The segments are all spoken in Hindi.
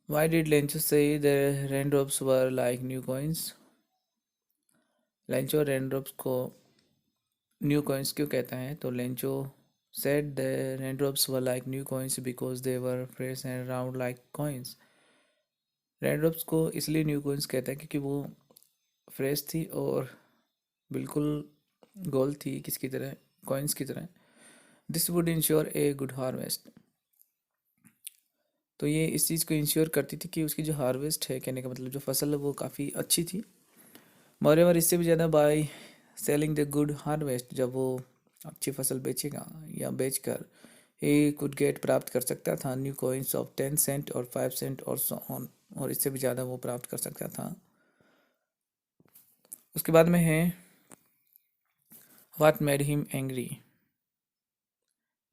Why did Lencho say the raindrops were like new coins? Lencho raindrops को न्यू कॉइन्स क्यों कहता है? तो Lencho said the raindrops were like new coins because they were fresh and round like coins. Raindrops को इसलिए न्यू कॉइन्स कहता है क्योंकि वो फ्रेश थी और बिल्कुल गोल थी, किसकी तरह? कॉइन्स की तरह. This would ensure a good harvest. तो ये इस चीज़ को इंश्योर करती थी कि उसकी जो हार्वेस्ट है, कहने का मतलब जो फसल है वो काफ़ी अच्छी थी. मोरेवर इससे भी ज़्यादा by selling the good harvest, जब वो अच्छी फसल बेचेगा या बेचकर ही कुड गेट प्राप्त कर सकता था न्यू कॉइन्स ऑफ 10 सेंट और 5 सेंट और सो ऑन, और इससे भी ज़्यादा वो प्राप्त कर सकता था. उसके बाद में है व्हाट मेड हिम एंग्री.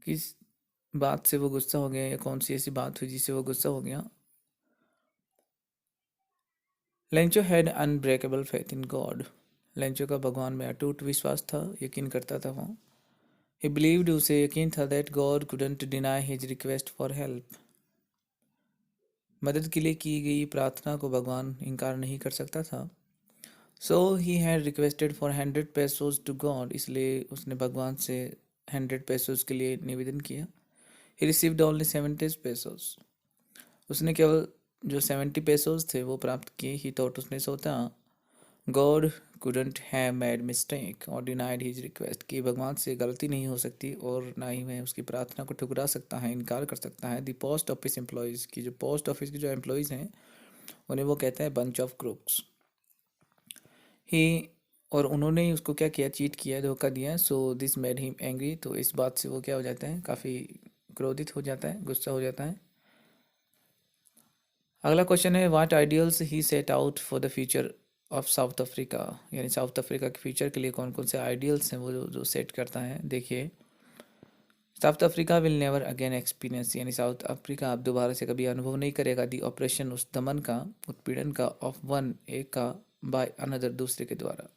किस बात से वो गुस्सा हो गया या कौन सी ऐसी बात हुई जिससे वो गुस्सा हो गया? Lencho had unbreakable faith in God. Lencho का भगवान में अटूट विश्वास था, यकीन करता था वो. ही बिलीव्ड, उसे यकीन था that God couldn't deny his request for help. मदद के लिए की गई प्रार्थना को भगवान इनकार नहीं कर सकता था. So he had requested for 100 pesos to god. इसलिए उसने भगवान से 100 पेसोज के लिए निवेदन किया. He received only 70 पेसोज. उसने केवल जो 70 पेसोज थे वो प्राप्त किए. ही थॉट, उसने सोचा, God couldn't have made mistake और डिनाइड हिज रिक्वेस्ट, कि भगवान से गलती नहीं हो सकती और ना ही वह उसकी प्रार्थना को ठुकरा सकता है, इनकार कर सकता है. द पोस्ट ऑफिस एम्प्लॉयज़ की, जो पोस्ट ऑफिस के जो एम्प्लॉयज़ हैं उन्हें वो कहते हैं बंच ऑफ क्रूक्स. ही, और उन्होंने ही उसको क्या किया? चीट किया, धोखा दिया. So this made him angry. तो इस बात से वो क्या हो जाता है? काफ़ी क्रोधित हो जाता है, गुस्सा हो जाता है. अगला क्वेश्चन है what ideals he set out for the future of south Africa. यानी साउथ अफ्रीका के फ्यूचर के लिए कौन कौन से आइडियल्स हैं वो जो सेट करता है. देखिए, south Africa will never again experience, यानी साउथ अफ्रीका अब दोबारा से कभी अनुभव नहीं करेगा दी ऑपरेशन, उस दमन का, उत्पीड़न का, ऑफ वन, एक का, बाय अनदर, दूसरे के द्वारा.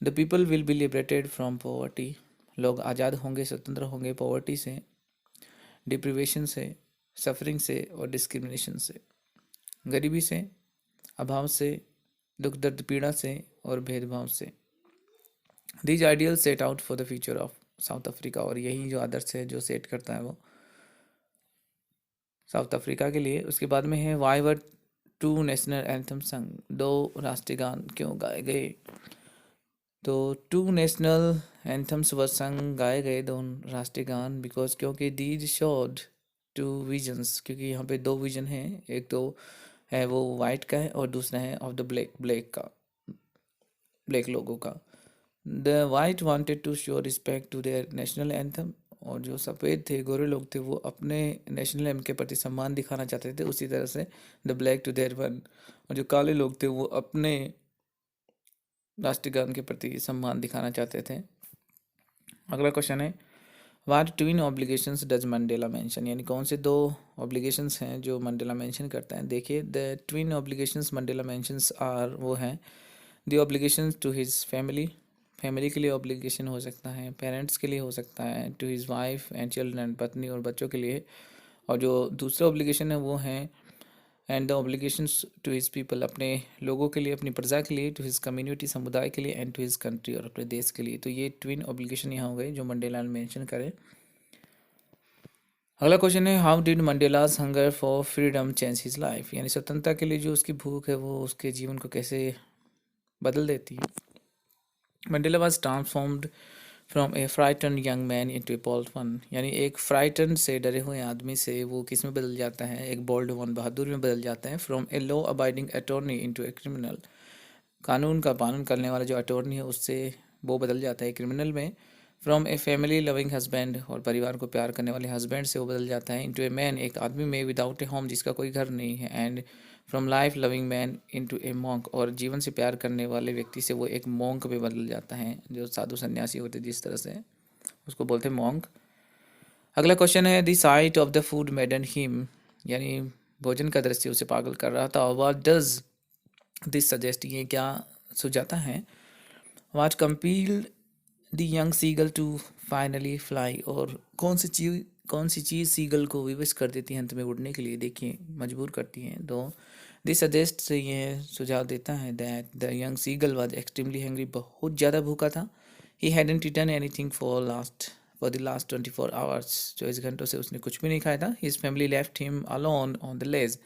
The people will be liberated from poverty. लोग आज़ाद होंगे, स्वतंत्र होंगे पॉवर्टी से, डिप्रीवेशन से, सफरिंग से और डिस्क्रिमिनेशन से, गरीबी से, अभाव से, दुख दर्द पीड़ा से और भेदभाव से. These ideal set out for the future of south Africa. और यही जो आदर्श है जो सेट करता है वो साउथ अफ्रीका के लिए. उसके बाद में है why were two national anthem sung. दो राष्ट्रीय गान क्यों गाए गए? तो टू नेशनल एंथम्स वर संग, गाए गए दो राष्ट्रीय गान, बिकॉज क्योंकि दीज शोड टू विजन्स, क्योंकि यहाँ पे दो विजन हैं. एक तो है वो वाइट का है और दूसरा है ऑफ द ब्लैक, ब्लैक का, ब्लैक लोगों का. The white wanted to show respect to their national anthem. और जो सफ़ेद थे, गोरे लोग थे, वो अपने नेशनल एम के प्रति सम्मान दिखाना चाहते थे. उसी तरह से the black to their one. और जो काले लोग थे वो अपने राष्ट्रगान के प्रति सम्मान दिखाना चाहते थे. अगला क्वेश्चन है what twin obligations does Mandela mention. यानी कौन से दो ऑब्लिगेशंस हैं जो मंडेला मेंशन करता है. देखिए, the twin obligations Mandela mentions are, वो हैं the obligations to his family. Family के लिए ऑब्लिगेशन हो सकता है, पेरेंट्स के लिए हो सकता है, to his wife and children, पत्नी और बच्चों के लिए. और जो दूसरा ऑब्लिगेशन है वो है and the obligations to his people, अपने लोगों के लिए, अपनी प्रजा के लिए, टू हिज कम्युनिटी, समुदाय के लिए, एंड टू हिज कंट्री, और अपने देश के लिए. तो ये ट्विन ऑब्लिगेशन यहाँ हो गए जो मंडेला ने मेंशन करे. अगला क्वेश्चन है how did Mandela's hunger for freedom change his life. यानी स्वतंत्रता के लिए जो उसकी भूख है वो उसके जीवन को कैसे बदल देती है. Mandela was transformed from a frightened young man into a bold one. यानी एक फ्राइटन से, डरे हुए आदमी से वो किस में बदल जाता है? एक बोल्ड वन, बहादुर में बदल जाता है. From a law abiding attorney into a criminal. कानून का पालन करने वाला जो अटॉर्नी है उससे वो बदल जाता है क्रिमिनल में. From a family loving husband, और परिवार को प्यार करने वाले हस्बैंड से वो बदल जाता है इनटू ए मैन, एक आदमी में, विदाउट ए होम, जिसका कोई घर नहीं है. And from life loving man into A monk, और जीवन से प्यार करने वाले व्यक्ति से वो एक मॉन्क में बदल जाता है. जो साधु सन्यासी होते जिस तरह से, उसको बोलते हैं मॉन्क. अगला क्वेश्चन है the sight of the food maddened him. यानी भोजन का दृश्य उसे पागल कर रहा था. व्हाट डज दिस सजेस्ट, ये क्या सुझाता है? What compelled the young seagull to finally fly. और कौन सी चीज़ कौन सी चीज़ सीगल को विवश कर देती है अंत में उड़ने के लिए, देखिए मजबूर करती है। तो दिस सजेस्ट से ये सुझाव देता है that the young seagull was extremely hungry, बहुत ज़्यादा भूखा था। He hadn't eaten anything for the last 24 hours, 24 घंटों से उसने कुछ भी नहीं खाया था। His family left him alone on the ledge,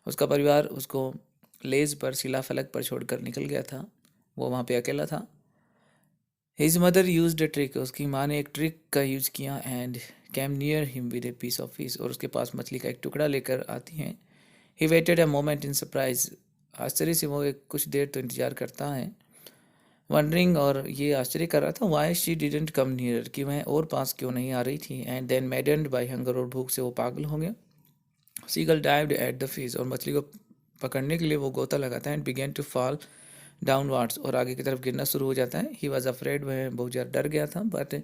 उसका परिवार उसको लेज पर, शिलाफलक पर छोड़कर निकल गया था, वो वहाँ पे अकेला था। His mother used a trick, उसकी माँ ने एक ट्रिक का यूज़ किया, and came near him with a piece of fish, और उसके पास मछली का एक टुकड़ा लेकर आती हैं। He waited a moment in surprise, आश्चर्य से वो एक कुछ देर तो इंतजार करता है। वंडरिंग, और ये आश्चर्य कर रहा था, why she didn't come near, कि वह और पास क्यों नहीं आ रही थी। And then maddened by hunger, और भूख से वो पागल हो गया। Seagull dived at the fish, और मछली को पकड़ने के लिए वो गोता लगाता है। एंड बिगेन टू फॉल डाउनवार्ड्स, और आगे की तरफ गिरना शुरू हो जाता है। ही वॉज अफ्रेड, वह बहुत ज़्यादा डर गया था। बट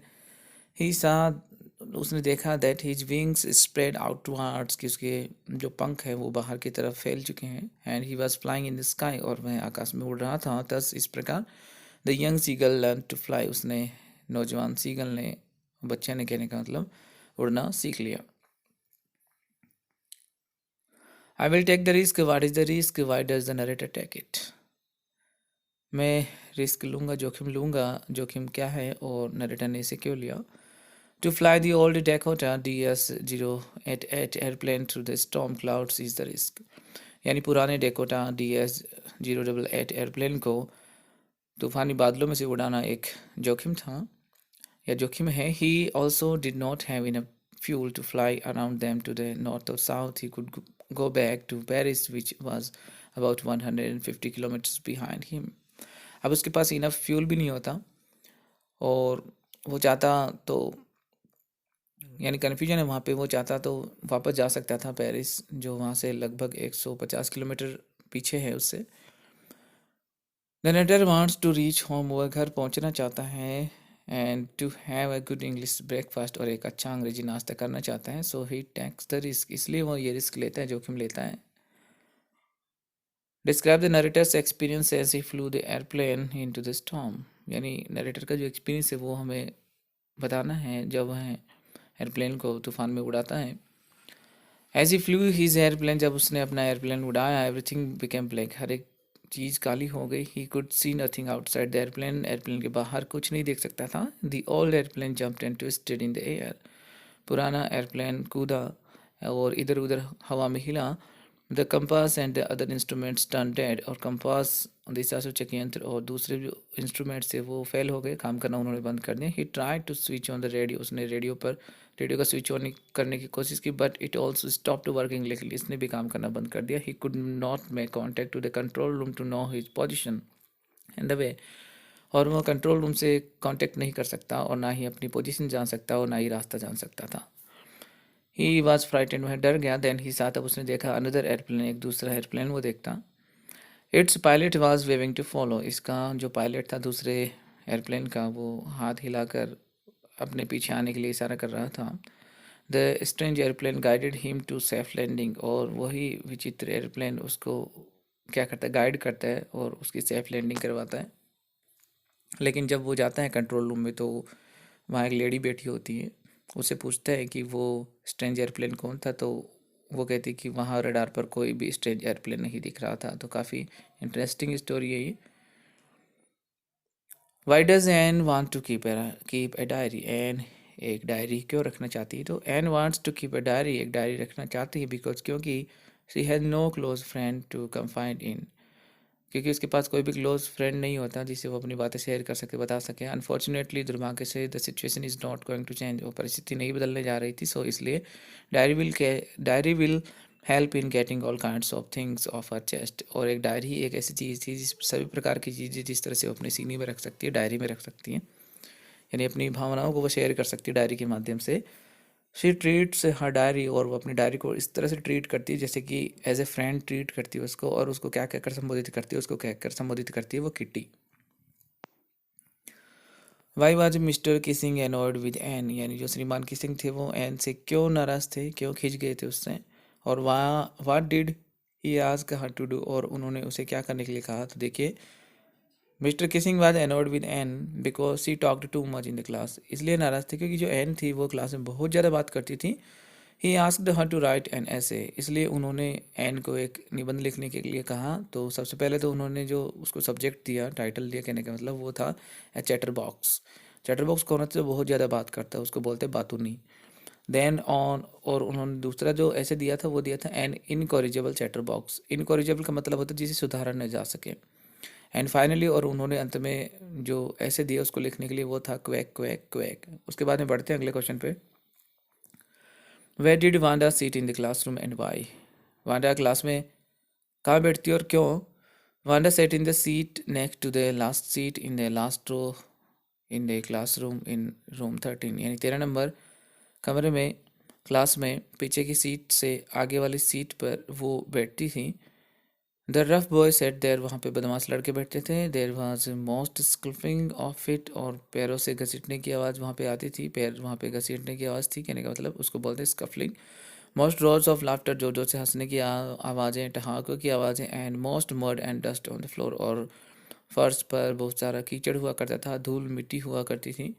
ही सा, उसने देखा दैट हिज विंग्स स्प्रेड आउटवार्ड्स, कि उसके जो पंख है वो बाहर की तरफ फैल चुके हैं। And he was flying in the sky, और वह आकाश में उड़ रहा था। तस इस प्रकार the young seagull learn to fly, उसने, नौजवान सीगल ने, बच्चे ने कहने का मतलब, उड़ना सीख लिया। I will take the risk, what is the risk, why does the narrator take it. मैं रिस्क लूँगा, जोखिम लूँगा, जोखिम क्या है और नरेटर ने इसे क्यों लिया। To fly the old Dakota DS-088 airplane through the storm clouds is the risk, यानी पुराने डेकोटा DS-088 एयरप्लेन को तूफानी बादलों में से उड़ाना एक जोखिम था, या जोखिम है। He also did not have enough fuel to fly around them to the north और south. He could go back to Paris which was about 150 kilometres behind him. अब उसके पास इनफ फ्यूल भी नहीं होता, और वो चाहता तो, यानी कन्फ्यूजन है वहाँ पे, वो चाहता तो वापस जा सकता था पेरिस, जो वहाँ से लगभग 150 किलोमीटर पीछे है उससे। The narrator wants to reach home, वह घर पहुँचना चाहता है। And to have a good English breakfast, और एक अच्छा अंग्रेजी नाश्ता करना चाहता है। So he takes the risk, इसलिए वो ये रिस्क लेता है, जोखिम लेता है। Describe the narrator's experience as he flew the airplane into the storm, यानी नरेटर का जो एक्सपीरियंस है वो हमें बताना है जब वह एयरप्लेन को तूफान में उड़ाता है। As he flew his airplane, जब उसने अपना एयरप्लेन उड़ाया, एवरीथिंग बिकेम ब्लैक, हर एक चीज़ काली हो गई। He could see nothing outside the airplane, airplane के बाहर कुछ नहीं देख सकता था। The old airplane jumped and twisted in the air, पुराना एयरप्लेन कूदा और इधर उधर हवा में हिला। The compass and the other instruments turn dead, और कंपास, दिशा सूचक यंत्र और दूसरे जो इंस्ट्रूमेंट्स थे वो फेल हो गए, काम करना उन्होंने बंद कर दिया। He try to switch on the radio, उसने रेडियो का स्विच ऑन करने की कोशिश की, but it also stop to working little, इसने भी काम करना बंद कर दिया। He could not make contact to the control room to know his position and the way, और वह कंट्रोल रूम से कांटेक्ट नहीं कर सकता, और ना ही अपनी पोजीशन जान सकता, और ना ही रास्ता जान सकता था। ही वॉज फ्राइटेंड, वह डर गया। देन ही साथ, अब उसने देखा अनदर एयरप्लेन, एक दूसरा एयरप्लेन वो देखता। Its pilot was waving to follow, इसका जो पायलट था दूसरे एयरप्लेन का, वो हाथ हिलाकर अपने पीछे आने के लिए इशारा कर रहा था। The strange airplane guided him to safe landing, और वही विचित्र एयरप्लेन उसको क्या करता है, गाइड करता है और उसकी सेफ लैंडिंग करवाता है। लेकिन जब वो जाता है कंट्रोल रूम में, तो वहाँ एक लेडी बैठी होती है, उससे पूछता है कि वो स्ट्रेंज एयरप्लेन कौन था, तो वो कहती कि वहाँ रडार पर कोई भी स्ट्रेंज एयरप्लेन नहीं दिख रहा था। तो काफ़ी इंटरेस्टिंग स्टोरी है ये। Why does Anne want to keep a diary, Anne एक डायरी क्यों रखना चाहती है, तो Anne wants to keep a diary, एक डायरी रखना चाहती है, बिकॉज क्योंकि she has no close friend to confide in, क्योंकि उसके पास कोई भी क्लोज फ्रेंड नहीं होता जिससे वो अपनी बातें शेयर कर सके, बता सके। अनफॉर्चुनेटली, दुर्भाग्य से, the situation is not going to change, वो परिस्थिति नहीं बदलने जा रही थी। सो इसलिए diary will help in getting all kinds of things off her chest, और एक डायरी एक ऐसी चीज़ थी जिस सभी प्रकार की चीज़ें जिस तरह से वो अपने सीने में रख सकती है, डायरी में रख सकती हैं, यानी अपनी भावनाओं को वो शेयर कर सकती है डायरी के माध्यम से। शी ट्रीट्स हर डायरी, और वो अपनी डायरी को इस तरह से ट्रीट करती है जैसे कि एज ए फ्रेंड ट्रीट करती है उसको, और उसको क्या कहकर संबोधित करती है, उसको कहकर संबोधित करती है वो Kitty. Why was mister Keesing annoyed with Anne, यानी जो श्रीमान किसिंग थे वो एन से क्यों नाराज थे, क्यों खिंच गए थे उससे। और what did he ask her to do, और उन्होंने उसे क्या करने के लिए कहा, तो देखिए mister Keesing was annoyed with Anne because she talked too much in the class, इसलिए नाराज थे क्योंकि जो एन थी वो क्लास में बहुत ज़्यादा बात करती थी। He asked her to write an essay, इसलिए उन्होंने एन को एक निबंध लिखने के लिए कहा। तो सबसे पहले तो उन्होंने जो उसको सब्जेक्ट दिया, टाइटल दिया, कहने का मतलब वो था ए चैटर बॉक्स। चैटर बॉक्स कौन होता है? बहुत ज़्यादा बात करता है, उसको बोलते हैं बातूनी। देन ऑन, और उन्होंने दूसरा जो ऐसे दिया था वो दिया था एन इनकॉरिजेबल चैटर बॉक्स। इनकॉरिजेबल का मतलब होता है जिसे सुधारा न जा सके। एंड फाइनली, और उन्होंने अंत में जो ऐसे दिया उसको लिखने के लिए वो था क्वैक क्वैक क्वैक। उसके बाद में बढ़ते हैं अगले क्वेश्चन पे। Where did Wanda sit in the classroom and why? Wanda class में कहाँ बैठती है और क्यों? Wanda sat in the seat next to the last seat in the last row in the classroom in room 13, यानी 13 नंबर कमरे में, क्लास में पीछे की सीट से आगे वाली सीट पर वो बैठती थी। The rough boy set there, वहाँ पे बदमाश लड़के बैठते थे। There was most scuffling of it, और पैरों से घसीटने की आवाज़ वहाँ पे आती थी। पैर वहाँ पे घसीटने की आवाज़ थी, कहने का मतलब उसको बोलते हैं स्कफलिंग। मोस्ट रोर्स ऑफ लाफ्टर, जोर जोर से हंसने की आवाज़ें, ठहाकों की आवाज़ें। And most mud and dust on the floor, और फर्श पर बहुत सारा कीचड़ हुआ करता था, धूल मिट्टी हुआ करती थी।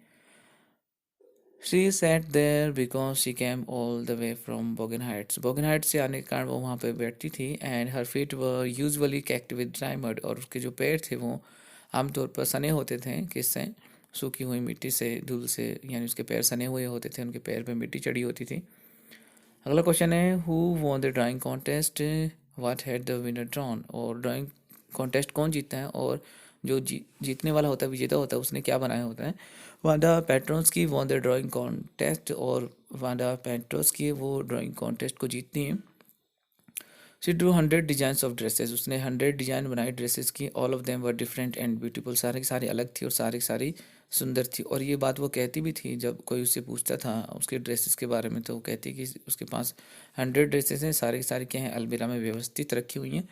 She sat there because she came all the way from Bogan Heights. Bogan Heights से आने के कारण वो वहाँ पे बैठती थी। And her feet were usually caked with dry mud, और उसके जो पैर थे वो आमतौर पर सने होते थे, किससे? सूखी हुई मिट्टी से, धूल से, यानी उसके पैर सने हुए होते थे, उनके पैर पे मिट्टी चढ़ी होती थी। अगला क्वेश्चन है who won the drawing contest, what had the winner drawn? और ड्राइंग कॉन्टेस्ट कौन जीतता है, और जो जीतने वाला होता है, विजेता होता है, उसने क्या बनाया होता है? Wanda Petronski won the drawing contest, और वांडा पेट्रोन्स्की वो ड्राइंग कॉन्टेस्ट को जीतती हैं। She drew 100 design of dresses, उसने 100 डिजाइन बनाई ड्रेसेस की। All of them were different and beautiful, सारी की सारी अलग थी और सारी की सारी सुंदर थी। और ये बात वो कहती भी थी जब कोई उससे पूछता था उसके ड्रेसेस के बारे में, तो वो कहती कि उसके पास 100 ड्रेसेस हैं, सारी की सारी क्या हैं, अलमीरा में व्यवस्थित रखी हुई हैं।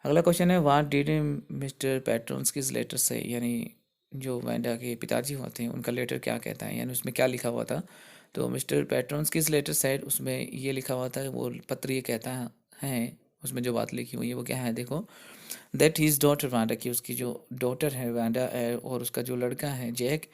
अगला क्वेश्चन है व्हाट डिड मिस्टर पैट्रोन्स्कीज लेटर से, यानी जो वैंडा के पिताजी होते हैं उनका लेटर क्या कहता है, यानी उसमें क्या लिखा हुआ था? तो मिस्टर पैट्रोन्स्कीज लेटर साइड, उसमें ये लिखा हुआ था, वो पत्र ये कहता है, उसमें जो बात लिखी हुई है वो क्या है, देखो। दैट हीज डॉटर वांडा, की उसकी जो डॉटर है वांडा है, और उसका जो लड़का है Jack,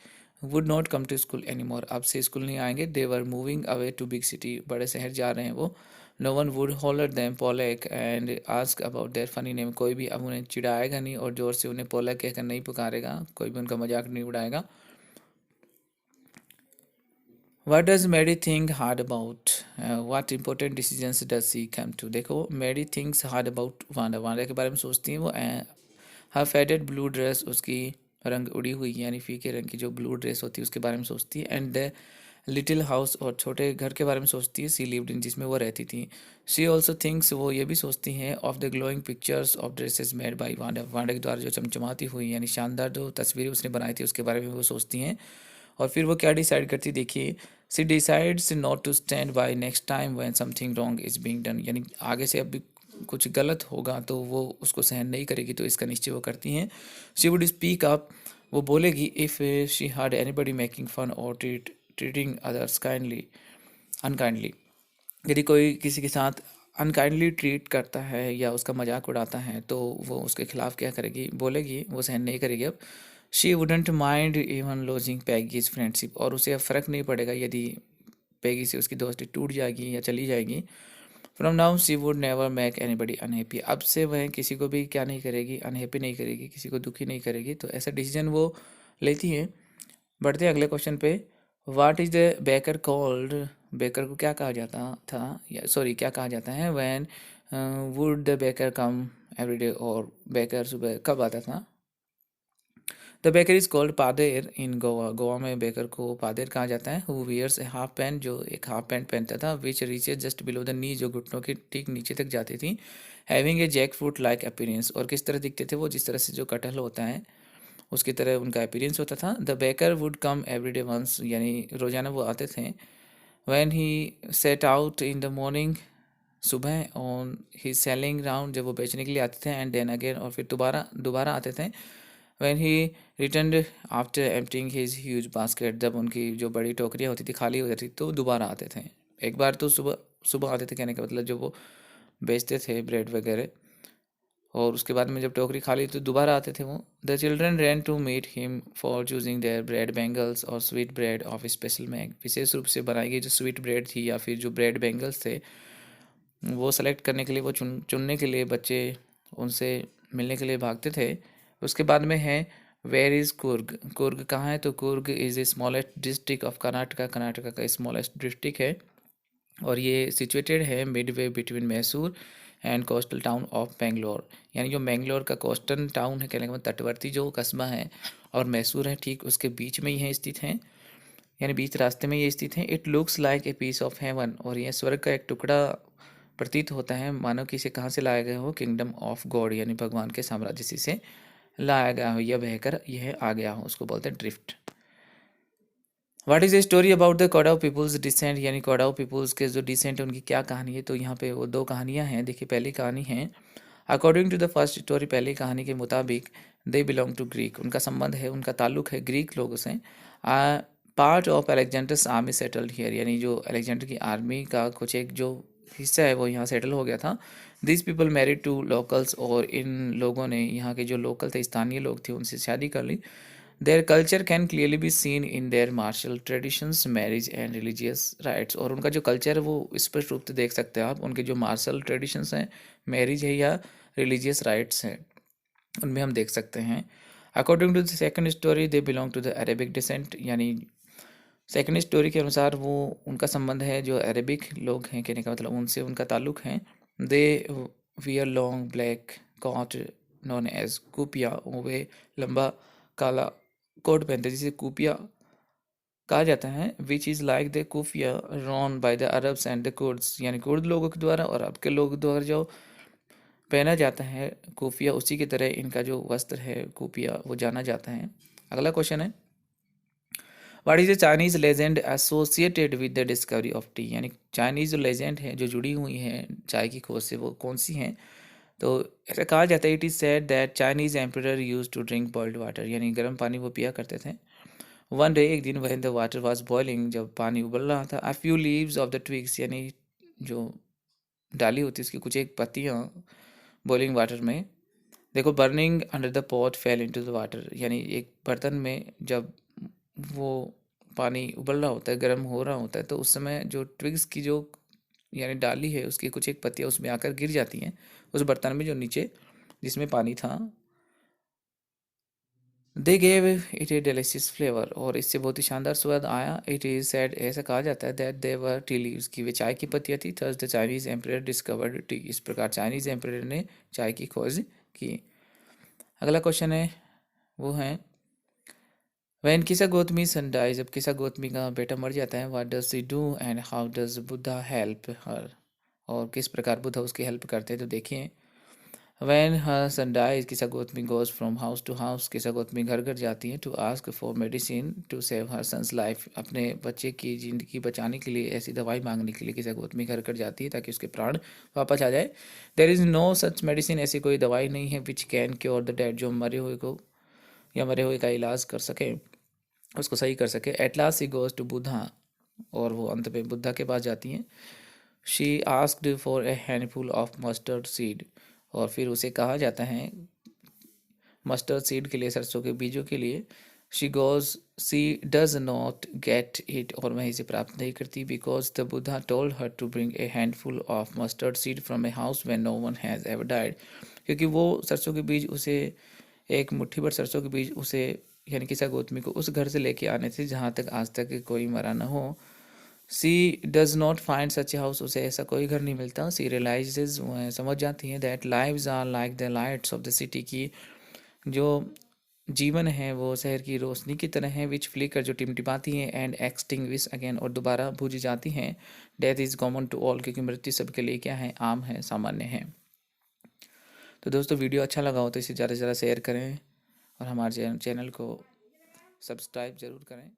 would not come to school any more, अब से स्कूल नहीं आएंगे। They were moving away to big city, बड़े शहर जा रहे हैं वो। No one would holler them Polack and ask about their funny name, कोई भी अब उन्हें चिढ़ाएगा नहीं और ज़ोर से उन्हें पोलैक कहकर नहीं पुकारेगा, कोई भी उनका मजाक नहीं उड़ाएगा। What does Mary think hard about? What important decisions does she come to? देखो, Mary thinks hard about Wanda, Wanda के बारे में सोचती है वो। her faded blue dress, उसकी रंग उड़ी हुई यानी फीके रंग की जो ब्लू ड्रेस होती है उसके बारे में सोचती है। एंड द लिटिल हाउस, और छोटे घर के बारे में सोचती है, सी लिव्ड इन, जिसमें वो रहती थी। शी ऑल्सो थिंक्स, वो ये भी सोचती हैं, of the glowing pictures of dresses made by Wanda, Wanda के द्वारा जो चमचमाती हुई यानी शानदार जो तस्वीरें उसने बनाई थी उसके बारे में वो सोचती हैं। और फिर वो क्या डिसाइड करती, देखिए। She decides not to stand by next time when something wrong is being done, यानी आगे से अब भी कुछ गलत होगा तो वो उसको सहन नहीं करेगी, तो इसका निश्चय वो करती हैं। शी वुड स्पीक अप, वो बोलेगी, if she heard anybody making fun or treating others kindly unkindly, यदि कोई किसी के साथ अनकाइंडली ट्रीट करता है या उसका मजाक उड़ाता है तो वो उसके खिलाफ क्या करेगी, बोलेगी, वो सहन नहीं करेगी अब। She wouldn't mind even lodging Peggy's friendship, और उसे अब फ़र्क नहीं पड़ेगा यदि पैगी से उसकी दोस्ती टूट जाएगी या चली जाएगी। From now she would never make anybody unhappy, अब से वह किसी को भी क्या नहीं करेगी, अनहैप्पी नहीं करेगी, किसी को दुखी नहीं करेगी। तो ऐसा डिसीजन वो लेती है। बढ़ते हैं अगले क्वेश्चन पे। What is the baker called, baker को क्या कहा जाता था, या सॉरी क्या कहा जाता है? When would the baker come everyday, और बेकर सुबह कब आता था? The baker is called pader in Goa, Goa में बेकर को पादेर कहा जाता है। Who wears a half pant, जो एक हाफ पैंट पहनता था। Which reaches just below the knee, जो घुटनों के ठीक नीचे तक जाती थी। Having a jackfruit like appearance, और किस तरह दिखते थे वो, जिस तरह से जो कटहल होता है उसकी तरह उनका अपीयरेंस होता था। The baker would come everyday once, यानी रोजाना वो आते थे। When he set out in the morning, सुबह। ऑन ही सेलिंग राउंड, जब वो बेचने के लिए आते थे। एंड देन अगेन, और फिर दोबारा दोबारा आते थे। When he returned after emptying his huge basket, जब उनकी जो बड़ी टोकरियाँ होती थी खाली हो जाती तो दोबारा आते थे। एक बार तो सुबह सुबह आते थे, कहने का मतलब जो वो बेचते थे ब्रेड वगैरह, और उसके बाद में जब टोकरी खा ली तो दोबारा आते थे वो। The children ran to meet him for choosing their bread bangles और sweet bread of special make. विशेष रूप से बनाई गई जो स्वीट ब्रेड थी या फिर जो ब्रेड बैंगल्स थे वो सेलेक्ट करने के लिए, वो चुनने के लिए बच्चे उनसे मिलने के लिए भागते थे। उसके बाद में है वेयर इज़ कुर्ग। कुर्ग कहाँ है? तो Coorg is a smallest district of Karnataka. Karnataka का स्मॉलेस्ट डिस्ट्रिक्ट है और ये सिचुएटेड है Midway between Mysore and coastal town of Bangalore. यानी जो बेंगलोर का कोस्टल टाउन है, कहने का मतलब तटवर्ती जो कस्बा है, और मैसूर है ठीक उसके बीच में ही है स्थित है, यानी बीच रास्ते में ये स्थित है। It looks like a piece of heaven. और यह स्वर्ग का एक टुकड़ा प्रतीत होता है, मानो कि इसे कहाँ से लाया गया हो? किंगडम ऑफ गॉड, यानी भगवान के साम्राज्य से लाया गया हो, यह बहकर यह आ गया हो, उसको बोलते हैं drift. What is a story about the Kodava people's descent, यानी कोडाव पीपुल्स के जो डिसेंट है उनकी क्या कहानी है? तो यहाँ पे वो दो कहानियाँ हैं। देखिए पहली कहानी है, according to the first story, पहली कहानी के मुताबिक दे बिलोंग टू ग्रीक, उनका संबंध है, उनका ताल्लुक है ग्रीक लोगों से। Part of Alexander's army settled here, यानी जो अलेक्जेंडर की आर्मी का कुछ एक जो हिस्सा है वो यहाँ सेटल हो गया था। This people married to locals, और इन लोगों ने, यहाँ के जो लोकल थे, स्थानीय लोग थे, उनसे शादी कर ली। Their culture can clearly be seen in their martial traditions, marriage and religious rites, और उनका जो कल्चर है वो स्पष्ट रूप से देख सकते हैं आप, उनके जो मार्शल ट्रेडिशंस हैं, मैरिज है या रिलीजियस राइट्स हैं, उनमें हम देख सकते हैं। According to the second story they belong to the Arabic descent, यानी सेकंड स्टोरी के अनुसार वो उनका संबंध है जो अरेबिक लोग हैं, कहने का मतलब उनसे उनका ताल्लुक है। They wear long black coat known as kupia, वे लंबा काला कोट पहनते जिसे कुपिया कहा जाता है। Which is like the kuffiya worn by the Arabs and the Kurds, यानी कुर्द लोगों के द्वारा और अरब के लोगों द्वारा जो पहना जाता है कुफिया, उसी की तरह इनका जो वस्त्र है कुपिया वो जाना जाता है। अगला क्वेश्चन है, what is the Chinese legend associated with the discovery of T, यानी चाइनीज़ जो लेजेंड है जो जुड़ी हुई हैं चाय की खोज से वो कौन सी हैं? तो ऐसा कहा जाता है, it is said that Chinese emperor use to drink boiled water, यानी गर्म पानी वो पिया करते थे। वन डे, एक दिन, when the water was boiling, जब पानी उबल रहा था, a few leaves of the twigs, यानी जो डाली होती है उसकी कुछ एक पत्तियाँ बॉइलिंग वाटर में, देखो, burning under the pot fail into the water, यानी एक बर्तन में जब वो पानी उबल रहा होता है, गर्म हो रहा होता है, तो उस समय जो ट्विग्स की जो यानी डाली है उसकी कुछ एक पत्तियाँ उसमें आकर गिर जाती हैं उस बर्तन में जो नीचे जिसमें पानी था। They gave it A delicious flavour, और इससे बहुत ही शानदार स्वाद आया। इट इज सेड, ऐसा कहा जाता है, that they were tea leaves, की वे चाय की पत्तियाँ थी। Thus the Chinese emperor discovered tea, इस प्रकार चाइनीज एम्परर ने चाय की खोज की। अगला क्वेश्चन है, वो है, वैन किसा गौतमी सन डाई, जब किसा गौतमी का बेटा मर जाता है, what does she do and how does Buddha help her, और किस प्रकार बुद्धा उसकी हेल्प करते हैं? तो देखिए, van her son dies, Kisa Gotami goes from house to house, Kisa Gotami घर घर जाती है, to ask for medicine to save her son's life, अपने बच्चे की ज़िंदगी बचाने के लिए ऐसी दवाई मांगने के लिए किसा गौतमी घर घर जाती है ताकि उसके प्राण वापस आ जाए। There is no such medicine, ऐसी कोई दवाई नहीं है, which can cure the dead, जो मरे हुए को या मरे हुए का इलाज कर सके, उसको सही कर सके। At last she goes to Buddha, और वो अंत में बुद्धा के पास जाती हैं। She asked for a handful of mustard seed, और फिर उसे कहा जाता है मस्टर्ड सीड के लिए, सरसों के बीजों के लिए। She goes, she does not get it, और वह इसे प्राप्त नहीं करती, because the Buddha told her to bring a handful of mustard seed from a house when no one has ever died, क्योंकि वो सरसों के बीज उसे, एक मुट्ठी भर सरसों के बीज उसे, यानी किसा गौतमी को उस घर से लेके आने थे जहाँ तक आज तक कोई मरा ना हो। She does not find such house, उसे ऐसा कोई घर नहीं मिलता। सी रियलाइजेज, वह समझ जाती है, that lives are like the lights of the city, की जो जीवन है वो शहर की रोशनी की तरह है, विच फ्लिकर, जो टिमटिमाती हैं, एंड एक्सटिंग्विश अगेन, और दोबारा बुझ जाती हैं। Death is common to all, क्योंकि मृत्यु सबके लिए क्या है? आम है, सामान्य है। तो दोस्तों वीडियो अच्छा लगा हो तो इसे ज़्यादा से ज़्यादा शेयर करें और हमारे चैनल को सब्सक्राइब ज़रूर करें।